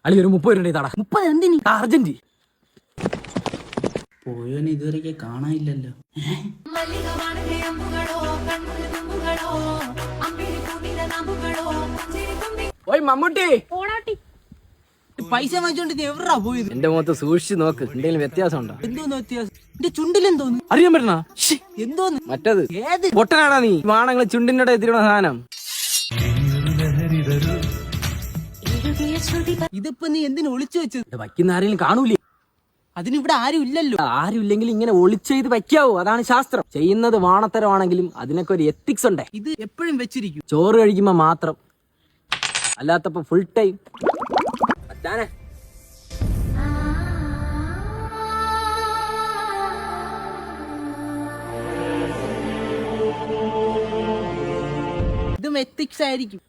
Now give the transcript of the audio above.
അല്ലെങ്കിൽ ഒരു 30 രൂപ തടാ. 30 എന്തിന്? അർജന്റ്. പോയോനെ ഇതുവരെ കാണാനില്ലല്ലോ. ഓയ് മമ്മൂട്ടി, പൈസ വാങ്ങിച്ചോണ്ട് ഇത് എവിടാ പോയത്? എന്റെ മുഖത്ത് സൂക്ഷിച്ച് നോക്ക്, എന്തെങ്കിലും വ്യത്യാസം ഉണ്ടോ? എന്തോന്ന് വ്യത്യാസം? എന്റെ ചുണ്ടിലെന്തോന്ന്? അറിയാൻ പറ്റണ എന്തോന്ന്? മറ്റത് ഏത് പൊട്ടനാടാ നീ. വാണങ്ങള് ചുണ്ടിന്റെ എത്തിയുള്ള സാധനം. ഇതിപ്പോ നീ എന്തിനു ഒളിച്ചു വെച്ചത്? വയ്ക്കുന്ന ആരെങ്കിലും കാണൂലേ? അതിനിവിടെ ആരും ഇല്ലല്ലോ. ആരും ഇല്ലെങ്കിൽ ഇങ്ങനെ ഒളിച്ചെയ്ത് വയ്ക്കാവൂ, അതാണ് ശാസ്ത്രം. ചെയ്യുന്നത് വാണത്തരമാണെങ്കിലും അതിനൊക്കെ ഒരു എത്തിക്സ് ഉണ്ട്. ഇത് എപ്പോഴും വെച്ചിരിക്കും. ചോറ് കഴിക്കുമ്പോ മാത്രം, അല്ലാത്തപ്പോ ഫുൾ ടൈം. ഇതും എത്തിക്സ് ആയിരിക്കും.